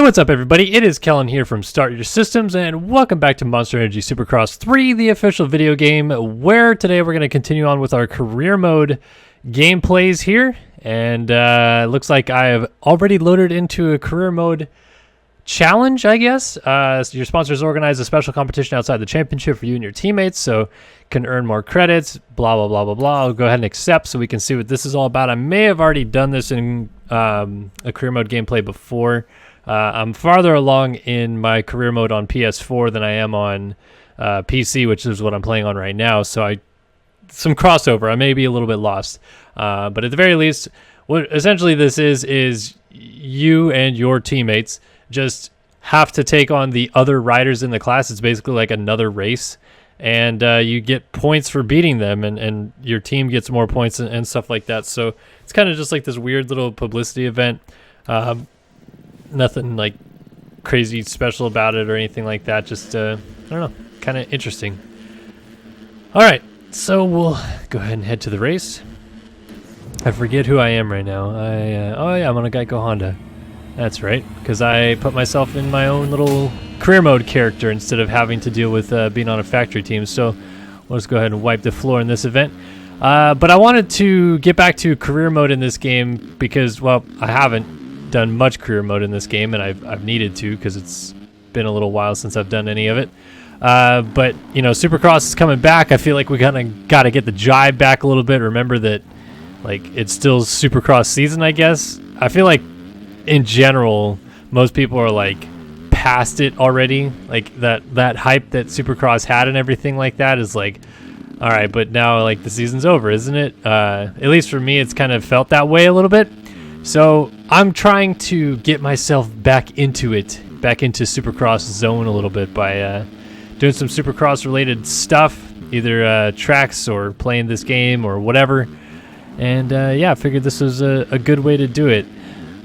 What's up, everybody? It is Kellen here from Start Your Systems, and welcome back to Monster Energy Supercross 3, the official video game, where today we're going to continue on with our career mode gameplays here. And looks like I have already loaded into a career mode challenge, I guess. Your sponsors organize a special competition outside the championship for you and your teammates, so can earn more credits, blah, blah, blah, blah, blah. I'll go ahead and accept so we can see what this is all about. I may have already done this in a career mode gameplay before. I'm farther along in my career mode on PS4 than I am on PC, which is what I'm playing on right now. So some crossover. I may be a little bit lost. But at the very least, what essentially this is you and your teammates just have to take on the other riders in the class. It's basically like another race. And you get points for beating them, and your team gets more points and stuff like that. So it's kind of just like this weird little publicity event. Nothing like crazy special about it or anything like that. Just, I don't know, kind of interesting. All right, so we'll go ahead and head to the race. I forget who I am right now. Oh yeah, I'm on a Geico Honda. That's right, because I put myself in my own little career mode character instead of having to deal with being on a factory team. So let's go ahead and wipe the floor in this event. But I wanted to get back to career mode in this game because, well, I haven't done much career mode in this game, and I've needed to because it's been a little while since I've done any of it. But you know, Supercross is coming back. I feel like we kind of got to get the jive back a little bit. Remember that, like, it's still Supercross season, I guess. I feel like in general, most people are like past it already. Like that hype that Supercross had and everything like that is like, all right, but now like the season's over, isn't it? At least for me, it's kind of felt that way a little bit. So I'm trying to get myself back into Supercross zone a little bit by doing some Supercross related stuff, either tracks or playing this game or whatever. And yeah, I figured this was a good way to do it.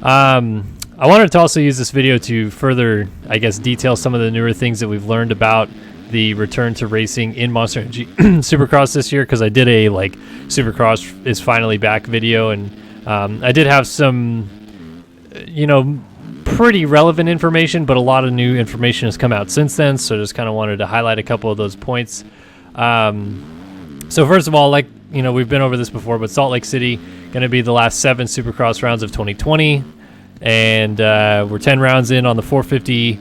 I wanted to also use this video to further, I guess, detail some of the newer things that we've learned about the return to racing in Monster Energy Supercross this year, because I did a like Supercross is finally back video, and I did have some, you know, pretty relevant information, but a lot of new information has come out since then, so just kind of wanted to highlight a couple of those points. So first of all, like, you know, we've been over this before, but Salt Lake City going to be the last 7 Supercross rounds of 2020, and we're 10 rounds in on the 450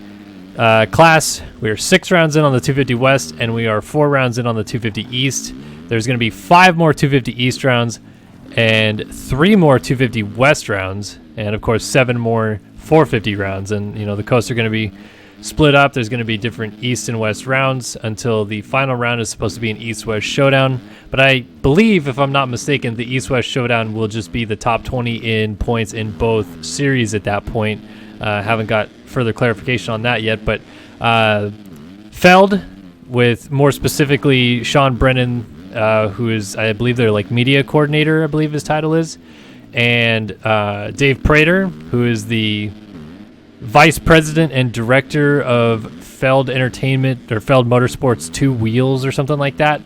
class. We are 6 rounds in on the 250 West, and we are 4 rounds in on the 250 East. There's going to be 5 more 250 East rounds and 3 more 250 West rounds, and of course 7 more 450 rounds. And you know, the coasts are going to be split up. There's going to be different East and West rounds until the final round is supposed to be an East-West showdown. But I believe, if I'm not mistaken, the East-West showdown will just be the top 20 in points in both series at that point. Haven't got further clarification on that yet, but Feld, with more specifically Sean Brennan, who is, I believe, their like media coordinator, I believe his title is, and Dave Prater, who is the vice president and director of Feld Entertainment, or Feld Motorsports 2 Wheels or something like that,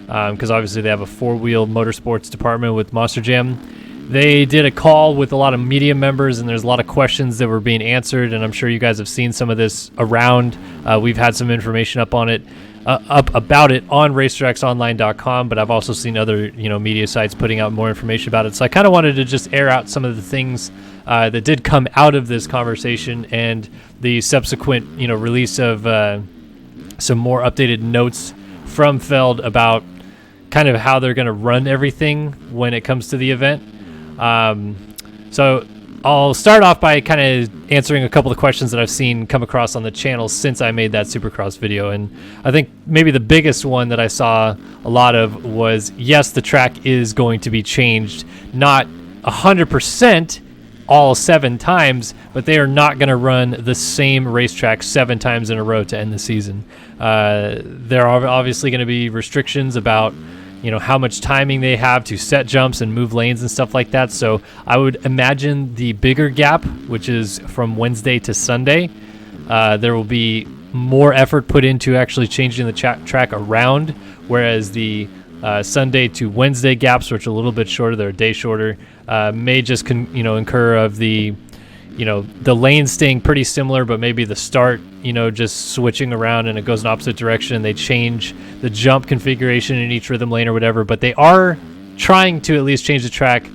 because obviously they have a 4-wheel motorsports department with Monster Jam. They did a call with a lot of media members, and there's a lot of questions that were being answered, and I'm sure you guys have seen some of this around. We've had some information up about it on racetracksonline.com, but I've also seen other, you know, media sites putting out more information about it. So I kind of wanted to just air out some of the things that did come out of this conversation and the subsequent, you know, release of some more updated notes from Feld about kind of how they're going to run everything when it comes to the event. So I'll start off by kind of answering a couple of questions that I've seen come across on the channel since I made that Supercross video. And I think maybe the biggest one that I saw a lot of was, yes, the track is going to be changed, not 100% all 7 times, but they are not going to run the same racetrack 7 times in a row to end the season. There are obviously going to be restrictions about, you know, how much timing they have to set jumps and move lanes and stuff like that. So I would imagine the bigger gap, which is from Wednesday to Sunday, there will be more effort put into actually changing the track around, whereas the Sunday to Wednesday gaps, which are a little bit shorter, they're a day shorter, may just incur of the the lanes staying pretty similar, but maybe the start, just switching around and it goes in opposite direction. They change the jump configuration in each rhythm lane or whatever, but they are trying to at least change the track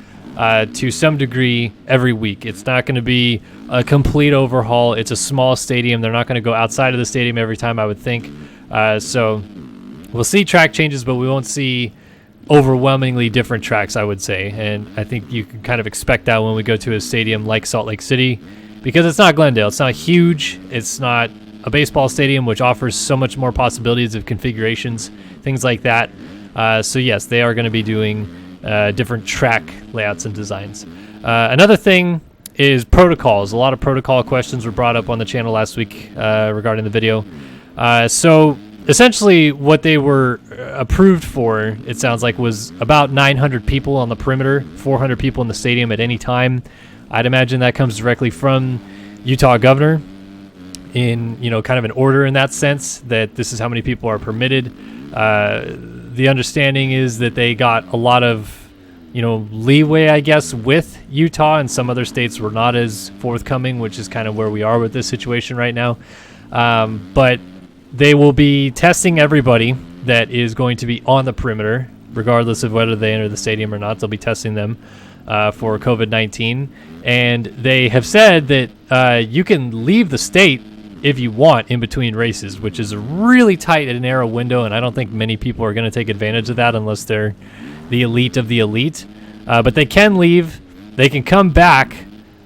to some degree every week. It's not going to be a complete overhaul. It's a small stadium. They're not going to go outside of the stadium every time, I would think. So we'll see track changes, but we won't see overwhelmingly different tracks, I would say. And I think you can kind of expect that when we go to a stadium like Salt Lake City, because it's not Glendale. It's not huge. It's not a baseball stadium, which offers so much more possibilities of configurations, things like that. So yes, they are going to be doing different track layouts and designs. Another thing is protocols. A lot of protocol questions were brought up on the channel last week regarding the video. So essentially what they were approved for, it sounds like, was about 900 people on the perimeter, 400 people in the stadium at any time. I'd imagine that comes directly from Utah governor in, kind of an order in that sense, that this is how many people are permitted. The understanding is that they got a lot of, leeway, I guess, with Utah, and some other states were not as forthcoming, which is kind of where we are with this situation right now. But they will be testing everybody that is going to be on the perimeter, regardless of whether they enter the stadium or not. They'll be testing them for COVID-19. And they have said that you can leave the state if you want in between races, which is a really tight and narrow window, and I don't think many people are going to take advantage of that unless they're the elite of the elite. But they can leave. They can come back,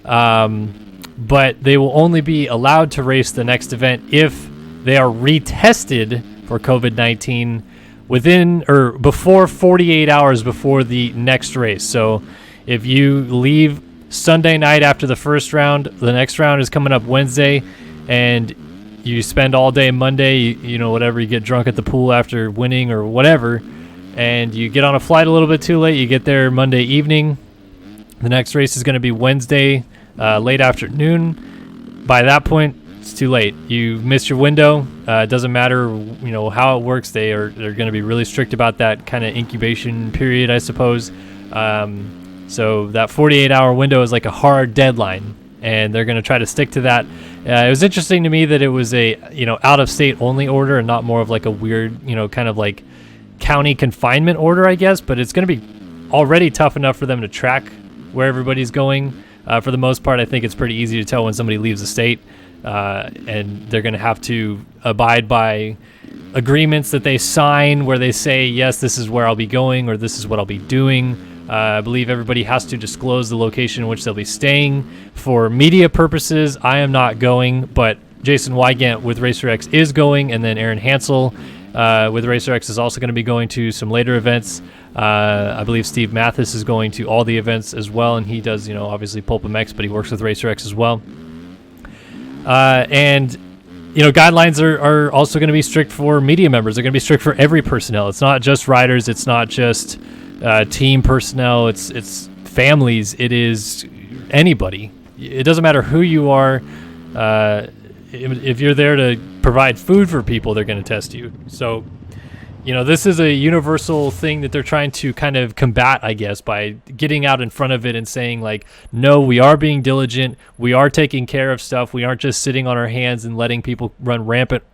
but they will only be allowed to race the next event if they are retested for COVID-19 within or before 48 hours before the next race. So if you leave Sunday night after the first round, the next round is coming up Wednesday, and you spend all day Monday, whatever, you get drunk at the pool after winning or whatever, and you get on a flight a little bit too late, you get there Monday evening, the next race is going to be Wednesday, late afternoon. By that point, it's too late. You missed your window. It doesn't matter, how it works. They're going to be really strict about that kind of incubation period, I suppose. So that 48-hour window is like a hard deadline, and they're going to try to stick to that. It was interesting to me that it was a, out-of-state only order and not more of like a weird, kind of like county confinement order, I guess. But it's going to be already tough enough for them to track where everybody's going. For the most part, I think it's pretty easy to tell when somebody leaves the state. And they're going to have to abide by agreements that they sign where they say, yes, this is where I'll be going, or this is what I'll be doing. I believe everybody has to disclose the location in which they'll be staying. For media purposes, I am not going, but Jason Wygant with RacerX is going, and then Aaron Hansel with RacerX is also going to be going to some later events. I believe Steve Mathis is going to all the events as well, and he does, obviously Pulp MX, but he works with RacerX as well. And guidelines are also going to be strict for media members. They're going to be strict for every personnel. It's not just riders. It's not just team personnel. It's families. It is anybody. It doesn't matter who you are. If you're there to provide food for people, they're going to test you. So, this is a universal thing that they're trying to kind of combat, I guess, by getting out in front of it and saying, like, no, we are being diligent. We are taking care of stuff. We aren't just sitting on our hands and letting people run rampant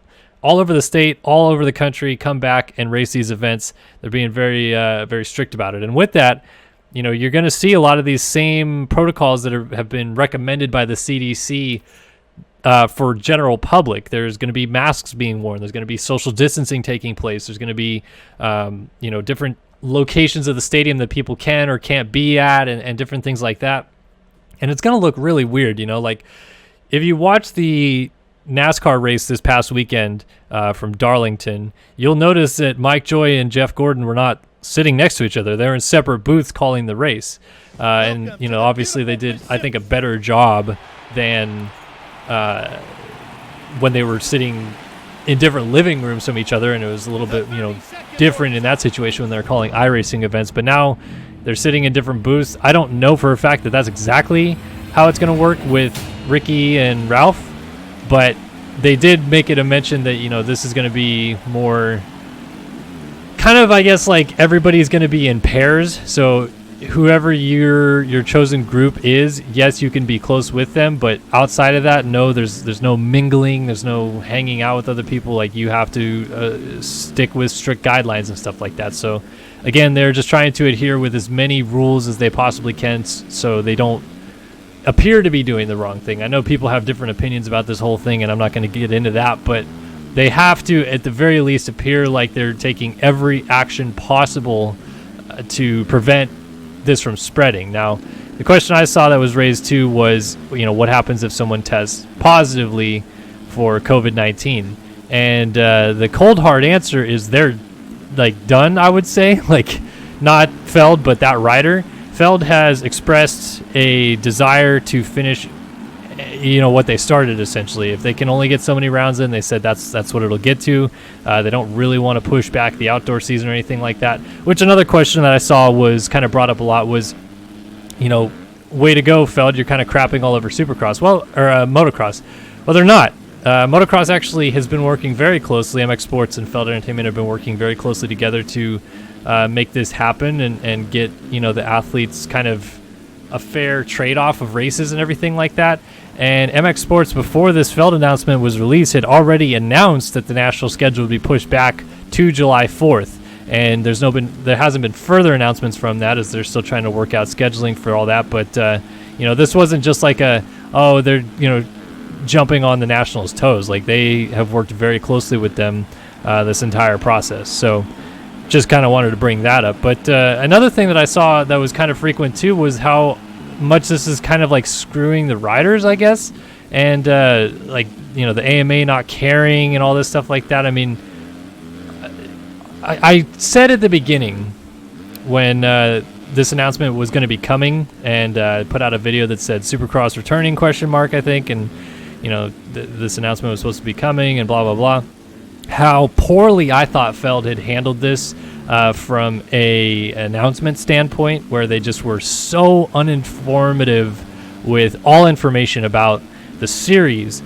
all over the state, all over the country, come back and race these events. They're being very, very strict about it. And with that, you're going to see a lot of these same protocols that have been recommended by the CDC for general public. There's going to be masks being worn. There's going to be social distancing taking place. There's going to be, different locations of the stadium that people can or can't be at, and different things like that. And it's going to look really weird, like if you watch the NASCAR race this past weekend from Darlington, you'll notice that Mike Joy and Jeff Gordon were not sitting next to each other. They were in separate booths calling the race. And, obviously they did, I think, a better job than when they were sitting in different living rooms from each other, and it was a little bit, different in that situation when they're calling iRacing events. But now they're sitting in different booths. I don't know for a fact that that's exactly how it's going to work with Ricky and Ralph, but they did make it a mention that, this is going to be more kind of, I guess, like everybody's going to be in pairs. So whoever your chosen group is, yes, you can be close with them, but outside of that, no, there's no mingling, there's no hanging out with other people. Like, you have to stick with strict guidelines and stuff like that. So again, they're just trying to adhere with as many rules as they possibly can, so they don't appear to be doing the wrong thing. I know people have different opinions about this whole thing, and I'm not going to get into that, but they have to, at the very least, appear like they're taking every action possible to prevent this from spreading. Now, the question I saw that was raised too was, what happens if someone tests positively for COVID-19? And the cold hard answer is they're like done, I would say. Like, not Feld, but that rider. Feld has expressed a desire to finish what they started, essentially. If they can only get so many rounds in, they said that's what it'll get to. They don't really want to push back the outdoor season or anything like that. Which, another question that I saw was kind of brought up a lot was, way to go, Feld, you're kind of crapping all over Supercross. Motocross. Well, they're not. Motocross actually has been working very closely. MX Sports and Feld Entertainment have been working very closely together to make this happen and get, the athletes kind of a fair trade-off of races and everything like that. And MX Sports, before this Feld announcement was released, had already announced that the national schedule would be pushed back to July 4th. And there hasn't been further announcements from that, as they're still trying to work out scheduling for all that. But this wasn't just like they're jumping on the Nationals' toes. Like, they have worked very closely with them this entire process. So just kind of wanted to bring that up. But another thing that I saw that was kind of frequent too was how much this is kind of like screwing the riders, I guess, and the AMA not caring and all this stuff like that. I mean, I said at the beginning when this announcement was going to be coming, and put out a video that said Supercross returning ? I think, and this announcement was supposed to be coming and blah blah blah. How poorly I thought Feld had handled this from a announcement standpoint, where they just were so uninformative with all information about the series,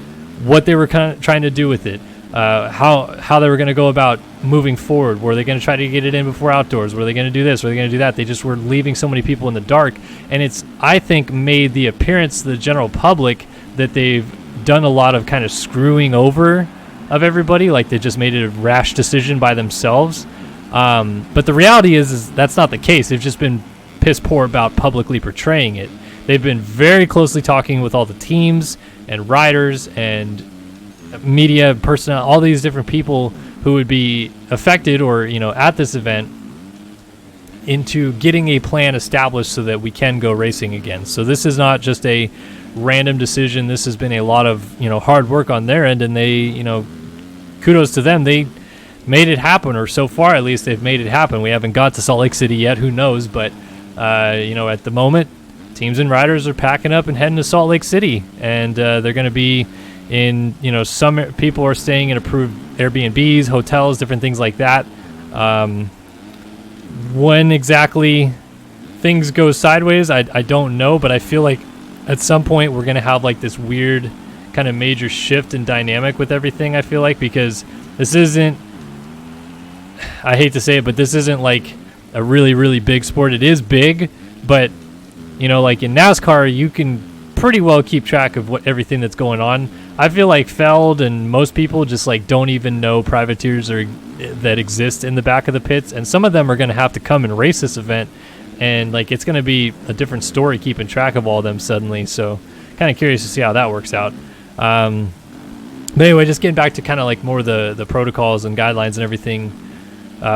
what they were kind of trying to do with it, how they were going to go about moving forward. Were they going to try to get it in before outdoors? Were they going to do this? Were they going to do that? They just were leaving so many people in the dark, and it's, I think, made the appearance to the general public that they've done a lot of kind of screwing over of everybody, like they just made a rash decision by themselves. But the reality is that's not the case. They've just been piss poor about publicly portraying it. They've been very closely talking with all the teams and riders and media personnel, all these different people who would be affected or, at this event, into getting a plan established so that we can go racing again. So this is not just a random decision. This has been a lot of, hard work on their end, and they, kudos to them. They made it happen, or so far at least they've made it happen. We haven't got to Salt Lake City yet. Who knows? But, at the moment, teams and riders are packing up and heading to Salt Lake City. And they're going to be in, some people are staying in approved Airbnbs, hotels, different things like that. When exactly things go sideways, I don't know. But I feel like at some point we're going to have like this weird kind of major shift in dynamic with everything, I feel like, because this isn't, I hate to say it, but this isn't like a really, really big sport. It is big, but, like in NASCAR, you can pretty well keep track of everything that's going on. I feel like Feld and most people just like don't even know privateers that exist in the back of the pits, and some of them are going to have to come and race this event, and like it's going to be a different story keeping track of all of them suddenly. So kind of curious to see how that works out. But anyway, just getting back to kind of like more the protocols and guidelines and everything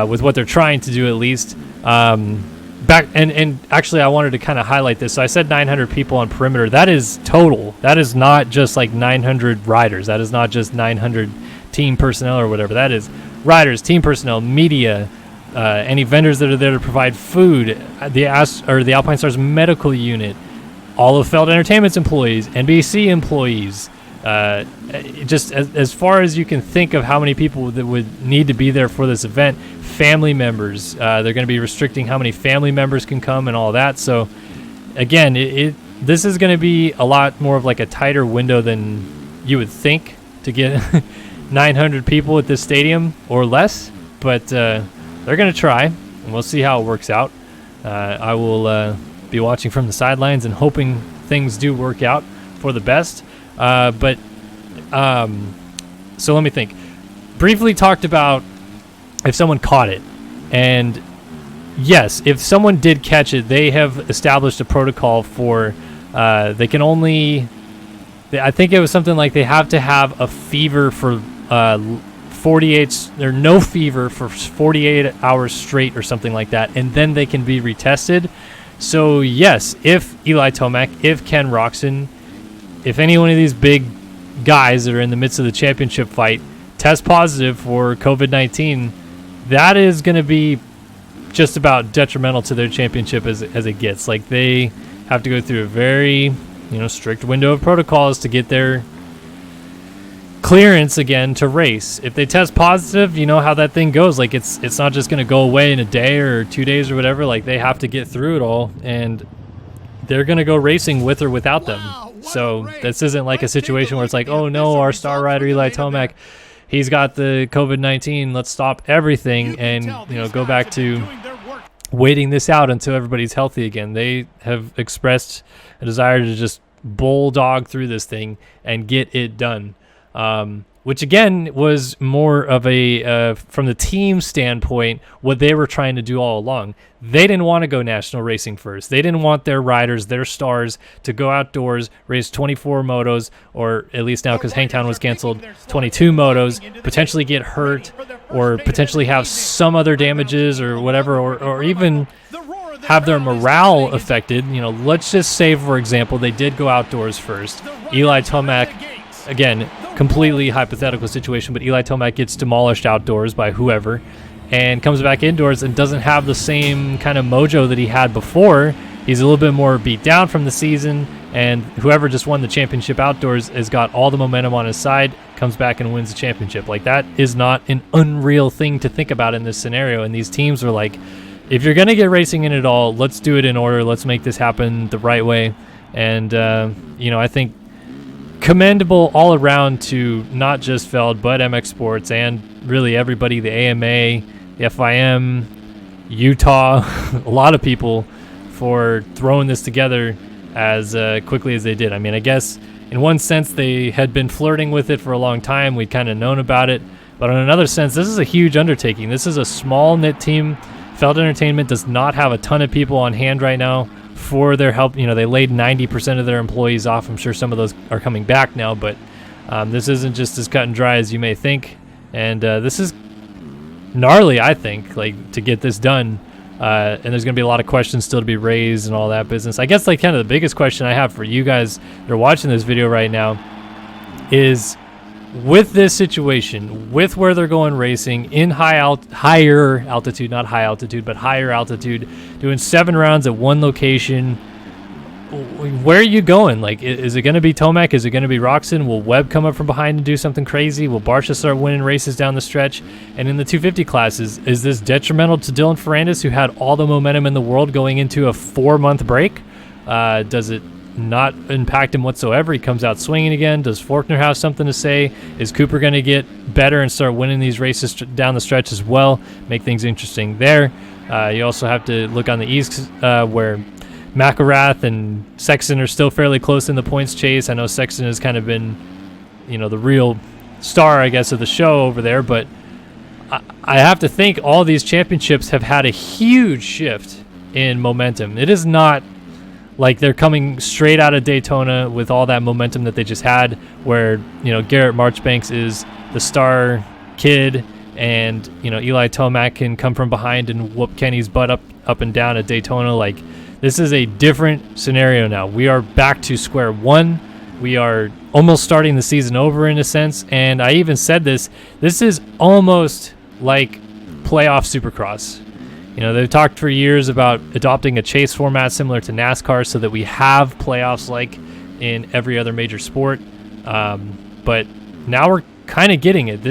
with what they're trying to do, at least. And actually I wanted to kind of highlight this. So I said 900 people on perimeter. That is total. That is not just like 900 riders. That is not just 900 team personnel or whatever. That is riders, team personnel, media, any vendors that are there to provide food, the Alpine Stars medical unit, all of Feld Entertainment's employees, NBC employees, just as far as you can think of how many people that would need to be there for this event, family members. They're going to be restricting how many family members can come and all that. So again, this is going to be a lot more of like a tighter window than you would think to get 900 people at this stadium or less. But they're going to try, and we'll see how it works out. I will be watching from the sidelines and hoping things do work out for the best. So let me think. Briefly talked about if someone caught it, and yes, if someone did catch it, they have established a protocol for they can only, I think it was something like they have to have a fever for 48 or no fever for 48 hours straight or something like that, and then they can be retested. So yes, if Eli Tomac, if Ken Roczen, if any one of these big guys that are in the midst of the championship fight test positive for COVID-19, that is going to be just about detrimental to their championship as it gets. Like, they have to go through a very, strict window of protocols to get their clearance again to race. If they test positive, you know how that thing goes. Like, it's not just going to go away in a day or 2 days or whatever. Like, they have to get through it all, and they're going to go racing with or without them. So this isn't like a situation where it's like, oh no, our star rider Eli Tomac, he's got the COVID-19, let's stop everything and go back to waiting this out until everybody's healthy again. They have expressed a desire to just bulldog through this thing and get it done, which again was more of a from the team standpoint, what they were trying to do all along. They didn't want to go national racing first. They didn't want their riders, their stars, to go outdoors, race 24 motos, or at least now because Hangtown was canceled, 22 motos, potentially get hurt, or potentially have some other damages or whatever, or even have their morale affected. Let's just say, for example, they did go outdoors first. Eli Tomac, again, completely hypothetical situation, but Eli Tomac gets demolished outdoors by whoever and comes back indoors and doesn't have the same kind of mojo that he had before. He's a little bit more beat down from the season, and whoever just won the championship outdoors has got all the momentum on his side, comes back and wins the championship. Like, that is not an unreal thing to think about in this scenario. And these teams are like, if you're going to get racing in it all, let's do it in order. Let's make this happen the right way. And, I think commendable all around to not just Feld, but MX Sports and really everybody, the AMA, the FIM, Utah, a lot of people for throwing this together as quickly as they did. I mean, I guess in one sense they had been flirting with it for a long time. We'd kind of known about it. But in another sense, this is a huge undertaking. This is a small knit team. Feld Entertainment does not have a ton of people on hand right now for their help. They laid 90% of their employees off. I'm sure some of those are coming back now, but this isn't just as cut and dry as you may think. And this is gnarly, I think, like, to get this done. And there's going to be a lot of questions still to be raised and all that business. I guess, like, kind of the biggest question I have for you guys that are watching this video right now is, with this situation, with where they're going racing in higher altitude, not high altitude, but higher altitude, doing 7 rounds at one location, where are you going? Like, is it going to be Tomac? Is it going to be Roczen? Will Webb come up from behind and do something crazy? Will Barcia start winning races down the stretch? And in the 250 classes, is this detrimental to Dylan Ferrandis, who had all the momentum in the world going into a 4-month break? Does it not impact him whatsoever? He comes out swinging again. Does Faulkner have something to say? Is Cooper going to get better and start winning these races down the stretch as well? Make things interesting there. You also have to look on the east, where McElrath and Sexton are still fairly close in the points chase. I know Sexton has kind of been, the real star, I guess, of the show over there, but I have to think all these championships have had a huge shift in momentum. It is not like they're coming straight out of Daytona with all that momentum that they just had, where, Garrett Marchbanks is the star kid, and, Eli Tomac can come from behind and whoop Kenny's butt up and down at Daytona. Like, this is a different scenario now. We are back to square one. We are almost starting the season over in a sense, and I even said this is almost like playoff Supercross. They've talked for years about adopting a chase format similar to NASCAR so that we have playoffs like in every other major sport. But now we're kind of getting it.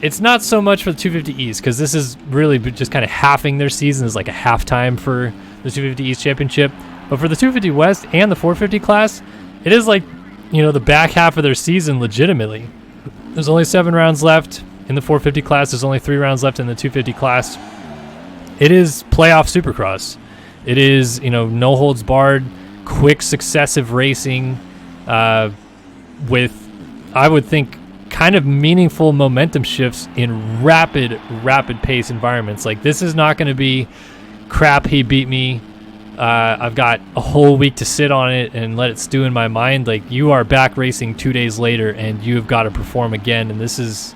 It's not so much for the 250 East, because this is really just kind of halving their season. It's like a halftime for the 250 East Championship. But for the 250 West and the 450 class, it is like, the back half of their season legitimately. There's only 7 rounds left in the 450 class. There's only 3 rounds left in the 250 class. it is playoff Supercross. It is, no holds barred, quick successive racing with, I would think, kind of meaningful momentum shifts in rapid pace environments. Like, this is not going to be crap, he beat me, I've got a whole week to sit on it and let it stew in my mind. Like, you are back racing 2 days later and you've got to perform again, and this is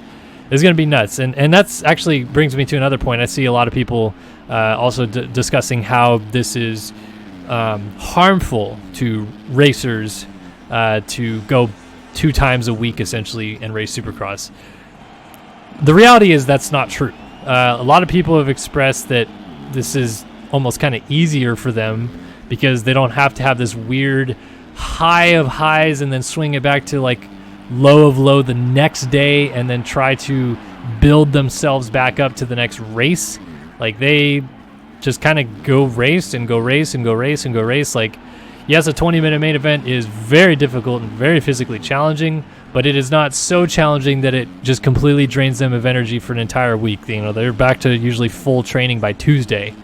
going to be nuts. And that's actually brings me to another point. I see a lot of people also discussing how this is harmful to racers to go 2 times a week essentially and race Supercross. The reality is that's not true. A lot of people have expressed that this is almost kind of easier for them because they don't have to have this weird high of highs and then swing it back to like low of low the next day and then try to build themselves back up to the next race. Like, they just kind of go race and go race and go race and go race. Like, yes, a 20-minute main event is very difficult and very physically challenging, but it is not so challenging that it just completely drains them of energy for an entire week. They're back to usually full training by Tuesday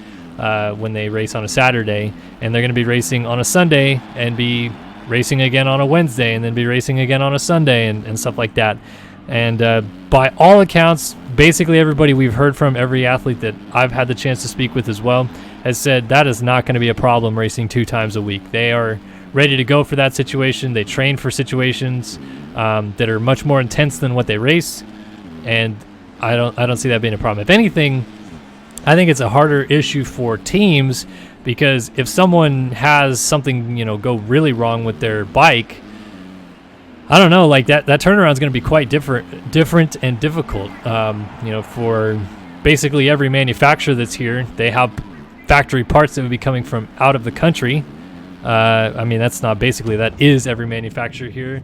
when they race on a Saturday, and they're going to be racing on a Sunday and be racing again on a Wednesday and then be racing again on a Sunday and stuff like that. And by all accounts, basically everybody we've heard from, every athlete that I've had the chance to speak with as well, has said that is not going to be a problem racing 2 times a week. They are ready to go for that situation. They train for situations that are much more intense than what they race, and I don't see that being a problem. If anything, I think it's a harder issue for teams, because if someone has something, go really wrong with their bike, I don't know, like that turnaround is going to be quite different and difficult. For basically every manufacturer that's here, they have factory parts that would be coming from out of the country. That is every manufacturer here,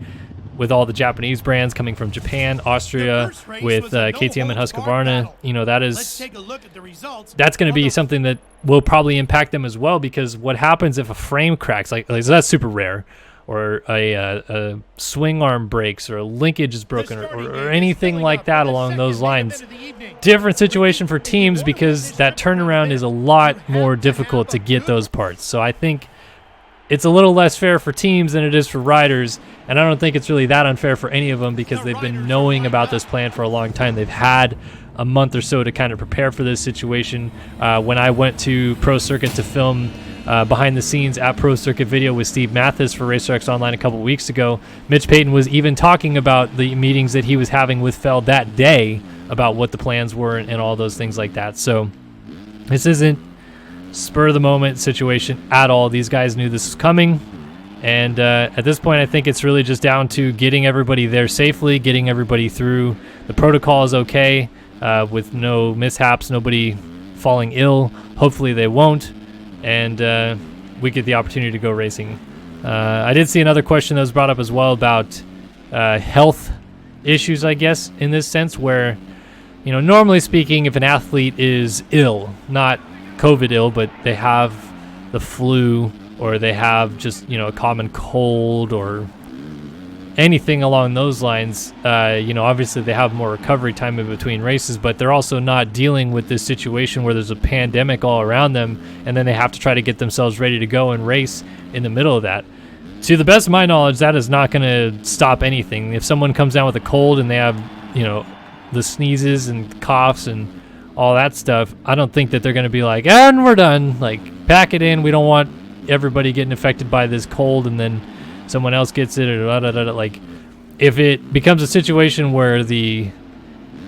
with all the Japanese brands coming from Japan, Austria, with KTM and Husqvarna. That's going to be something that will probably impact them as well, because what happens if a frame cracks, like so that's super rare, or a swing arm breaks, or a linkage is broken, or anything like that along those lines. Different situation for teams, because that turnaround is a lot more difficult to get those parts. So I think it's a little less fair for teams than it is for riders, and I don't think it's really that unfair for any of them, because they've been knowing about this plan for a long time. They've had a month or so to kind of prepare for this situation. When I went to Pro Circuit to film behind the scenes at Pro Circuit Video with Steve Mathis for RacerX Online a couple weeks ago, Mitch Payton was even talking about the meetings that he was having with Feld that day about what the plans were and all those things like that. So this isn't spur of the moment situation at all. These guys knew this was coming, and at this point I think it's really just down to getting everybody there safely, getting everybody through. The protocol is okay, with no mishaps, nobody falling ill. Hopefully they won't, and we get the opportunity to go racing. I did see another question that was brought up as well about health issues, I guess, in this sense, where normally speaking, if an athlete is ill, not COVID ill, but they have the flu, or they have just a common cold or anything along those lines, obviously they have more recovery time in between races, but they're also not dealing with this situation where there's a pandemic all around them, and then they have to try to get themselves ready to go and race in the middle of that. To the best of my knowledge, that is not going to stop anything. If someone comes down with a cold and they have the sneezes and coughs and all that stuff, I don't think that they're going to be like, and we're done, like, pack it in, we don't want everybody getting affected by this cold and then someone else gets it, or like, if it becomes a situation where the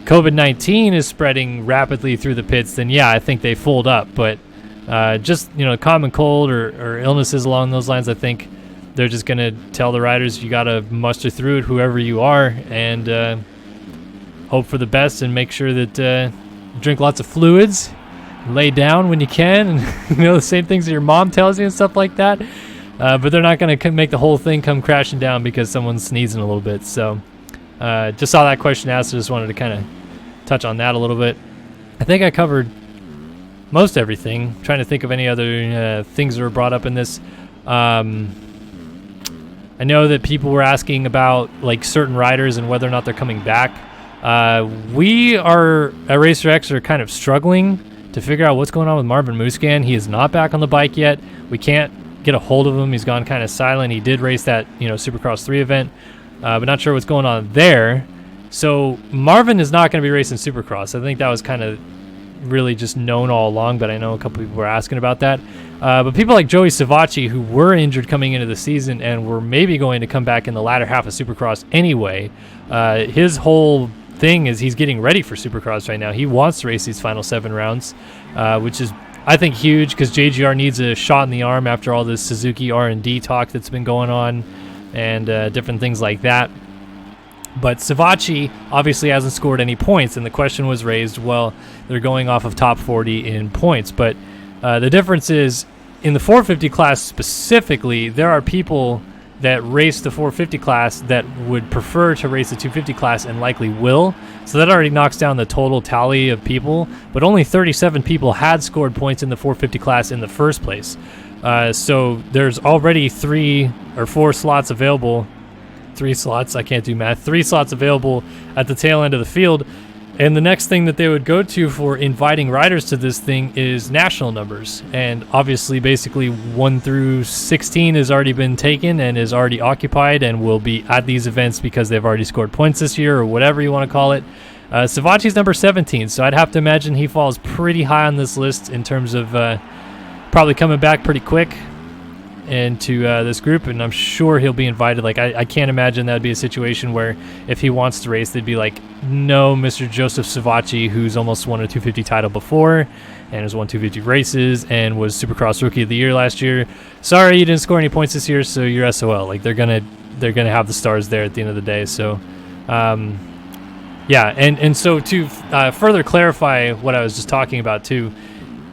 COVID-19 is spreading rapidly through the pits, then yeah, I think they fold up. But just common cold or illnesses along those lines, I think they're just going to tell the riders, you got to muster through it, whoever you are, and hope for the best, and make sure that drink lots of fluids, lay down when you can, and the same things that your mom tells you and stuff like that. But they're not going to make the whole thing come crashing down because someone's sneezing a little bit. So just saw that question asked, so just wanted to kind of touch on that a little bit. I think I covered most everything. Trying to think of any other things that were brought up in this. I know that people were asking about like certain riders and whether or not they're coming back. We are at Racer X are kind of struggling to figure out what's going on with Marvin Muscan. He is not back on the bike yet. We can't get a hold of him. He's gone kind of silent. He did race that, Supercross 3 event, but not sure what's going on there. So Marvin is not going to be racing Supercross. I think that was kind of really just known all along, but I know a couple people were asking about that. But people like Joey Savacci, who were injured coming into the season and were maybe going to come back in the latter half of Supercross anyway, his whole thing is he's getting ready for Supercross right now. He wants to race these final 7 rounds, which is, I think, huge because JGR needs a shot in the arm after all this Suzuki R&D talk that's been going on and different things like that. But Savacci obviously hasn't scored any points, and the question was raised, well, they're going off of top 40 in points. But the difference is, in the 450 class specifically, there are people that race the 450 class that would prefer to race the 250 class and likely will. So that already knocks down the total tally of people, but only 37 people had scored points in the 450 class in the first place. So there's already 3 or 4 slots available. 3 slots, I can't do math, 3 slots available at the tail end of the field. And the next thing that they would go to for inviting riders to this thing is national numbers. And obviously, basically 1 through 16 has already been taken and is already occupied and will be at these events because they've already scored points this year or whatever you want to call it. Savacci's number 17, so I'd have to imagine he falls pretty high on this list in terms of probably coming back pretty quick into this group, and I'm sure he'll be invited. Like, I can't imagine that would be a situation where if he wants to race, they'd be like, no, Mr. Joseph Savacci, who's almost won a 250 title before and has won 250 races and was Supercross Rookie of the Year last year. Sorry, you didn't score any points this year, so you're SOL. Like, they're gonna have the stars there at the end of the day. So, yeah, and so to further clarify what I was just talking about too.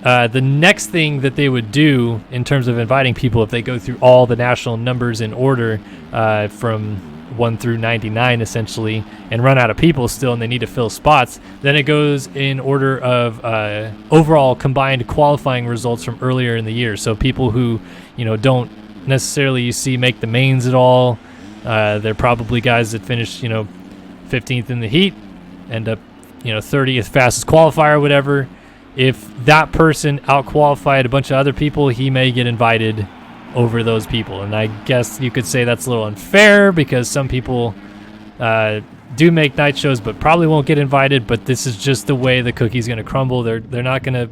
The next thing that they would do in terms of inviting people, if they go through all the national numbers in order from 1 through 99 essentially, and run out of people still and they need to fill spots, then it goes in order of overall combined qualifying results from earlier in the year. So people who, don't necessarily you see make the mains at all, they're probably guys that finish, 15th in the heat, end up, 30th fastest qualifier or whatever. If that person out-qualified a bunch of other people, he may get invited over those people. And I guess you could say that's a little unfair because some people do make night shows but probably won't get invited. But this is just the way the cookie's going to crumble. They're not going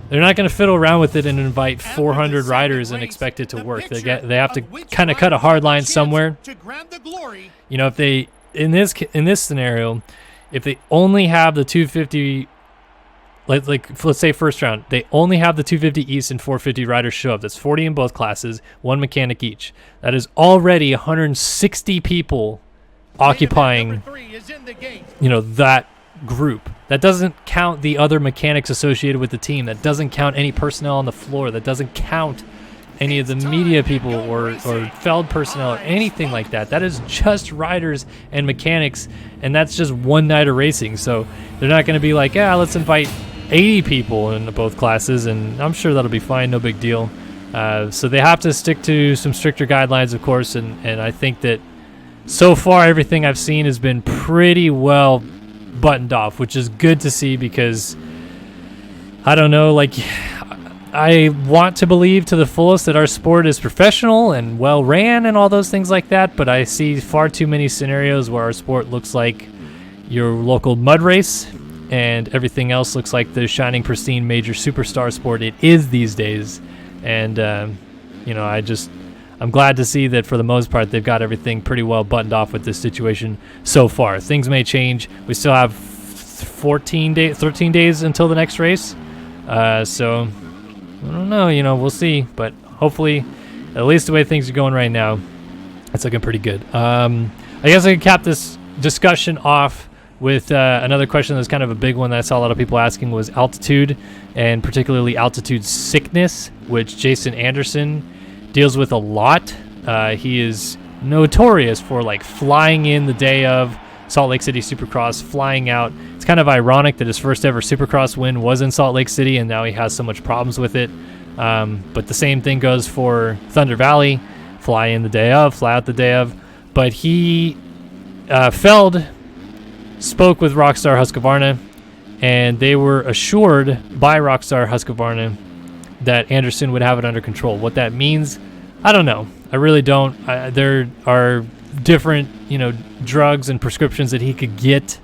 to fiddle around with it and invite 400 riders and expect it to work. They have to kind of cut a hard line somewhere. If they in this scenario, if they only have the 250. Let's say first round, they only have the 250 East and 450 riders show up. That's 40 in both classes, 1 mechanic each. That is already 160 people occupying, that group. That doesn't count the other mechanics associated with the team. That doesn't count any personnel on the floor. That doesn't count any of the media people or Feld personnel or anything like that. That is just riders and mechanics, and that's just one night of racing. So they're not going to be like, let's invite 80 people in both classes, and I'm sure that'll be fine, no big deal. So they have to stick to some stricter guidelines, of course, and I think that so far everything I've seen has been pretty well buttoned off, which is good to see because, I don't know, I want to believe to the fullest that our sport is professional and well ran and all those things like that, but I see far too many scenarios where our sport looks like your local mud race and everything else looks like the shining, pristine, major superstar sport it is these days. And, I'm glad to see that for the most part they've got everything pretty well buttoned off with this situation so far. Things may change. We still have 13 days until the next race. So, I don't know, we'll see. But hopefully, at least the way things are going right now, it's looking pretty good. I guess I could cap this discussion off with another question that's kind of a big one that I saw a lot of people asking was altitude, and particularly altitude sickness, which Jason Anderson deals with a lot. He is notorious for flying in the day of Salt Lake City Supercross, flying out. It's kind of ironic that his first ever Supercross win was in Salt Lake City, and now he has so much problems with it. But the same thing goes for Thunder Valley, fly in the day of, fly out the day of. But Feld spoke with Rockstar Husqvarna and they were assured by Rockstar Husqvarna that Anderson would have it under control. What that means, I don't know. I really don't. There are different, drugs and prescriptions that he could get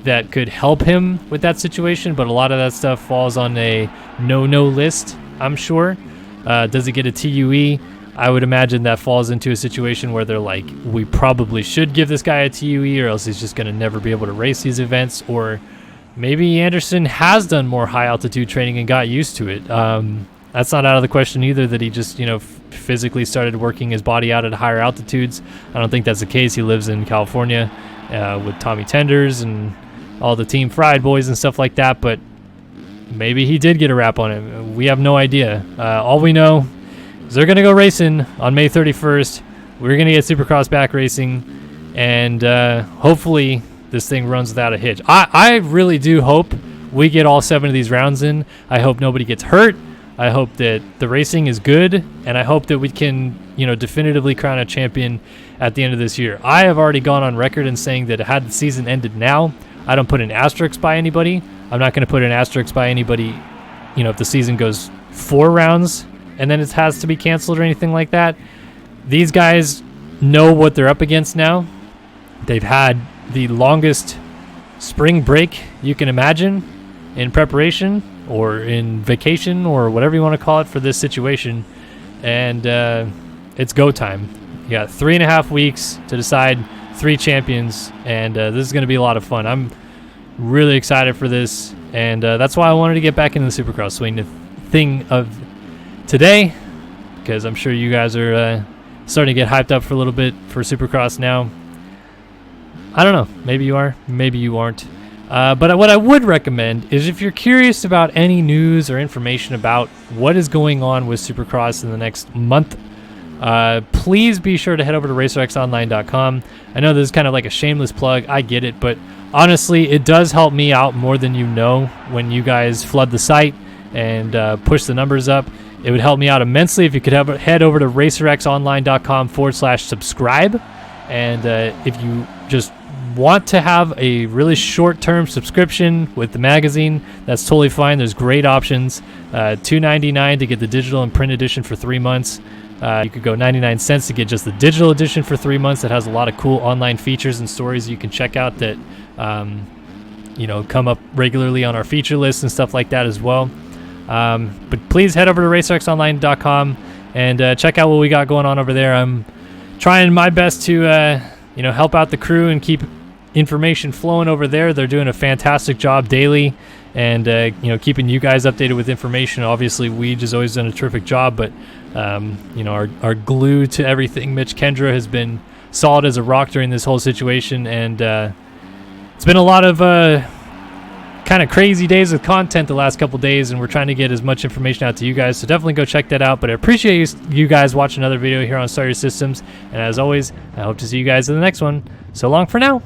that could help him with that situation, but a lot of that stuff falls on a no list, I'm sure. Does he get a TUE? I would imagine that falls into a situation where they're like, we probably should give this guy a TUE or else he's just going to never be able to race these events. Or maybe Anderson has done more high altitude training and got used to it. That's not out of the question either, that he just, physically started working his body out at higher altitudes. I don't think that's the case. He lives in California with Tommy Tenders and all the Team Fried boys and stuff like that, but maybe he did get a wrap on him. We have no idea. All we know is they're going to go racing on May 31st. We're going to get Supercross back racing, and hopefully this thing runs without a hitch. I really do hope we get all 7 of these rounds in. I hope nobody gets hurt. I hope that the racing is good, and I hope that we can, definitively crown a champion at the end of this year. I have already gone on record in saying that had the season ended now, I don't put an asterisk by anybody. I'm not going to put an asterisk by anybody, if the season goes 4 rounds and then it has to be canceled or anything like that. These guys know what they're up against now. They've had the longest spring break you can imagine in preparation or in vacation or whatever you want to call it for this situation. And it's go time. You got 3.5 weeks to decide 3 champions, and this is going to be a lot of fun. I'm really excited for this, and that's why I wanted to get back into the Supercross swing thing of today, because I'm sure you guys are starting to get hyped up for a little bit for Supercross now. I don't know. Maybe you are. Maybe you aren't. But what I would recommend is, if you're curious about any news or information about what is going on with Supercross in the next month, please be sure to head over to racerxonline.com. I know this is kind of like a shameless plug. I get it, but honestly, it does help me out more than you know when you guys flood the site and push the numbers up. It would help me out immensely if you could head over to racerxonline.com/subscribe. And if you just want to have a really short-term subscription with the magazine, that's totally fine. There's great options. $2.99 to get the digital and print edition for 3 months. You could go 99 cents to get just the digital edition for 3 months. That has a lot of cool online features and stories you can check out that come up regularly on our feature list and stuff like that as well. But please head over to racerxonline.com and check out what we got going on over there. I'm trying my best to help out the crew and keep information flowing over there. They're doing a fantastic job daily, and keeping you guys updated with information. Obviously, Weege has always done a terrific job, but our glue to everything, Mitch Kendra, has been solid as a rock during this whole situation, and it's been a lot of kind of crazy days of content the last couple days, and we're trying to get as much information out to you guys, so definitely go check that out. But I appreciate you guys watching another video here on Start Your Systems, and as always, I hope to see you guys in the next one. So long for now.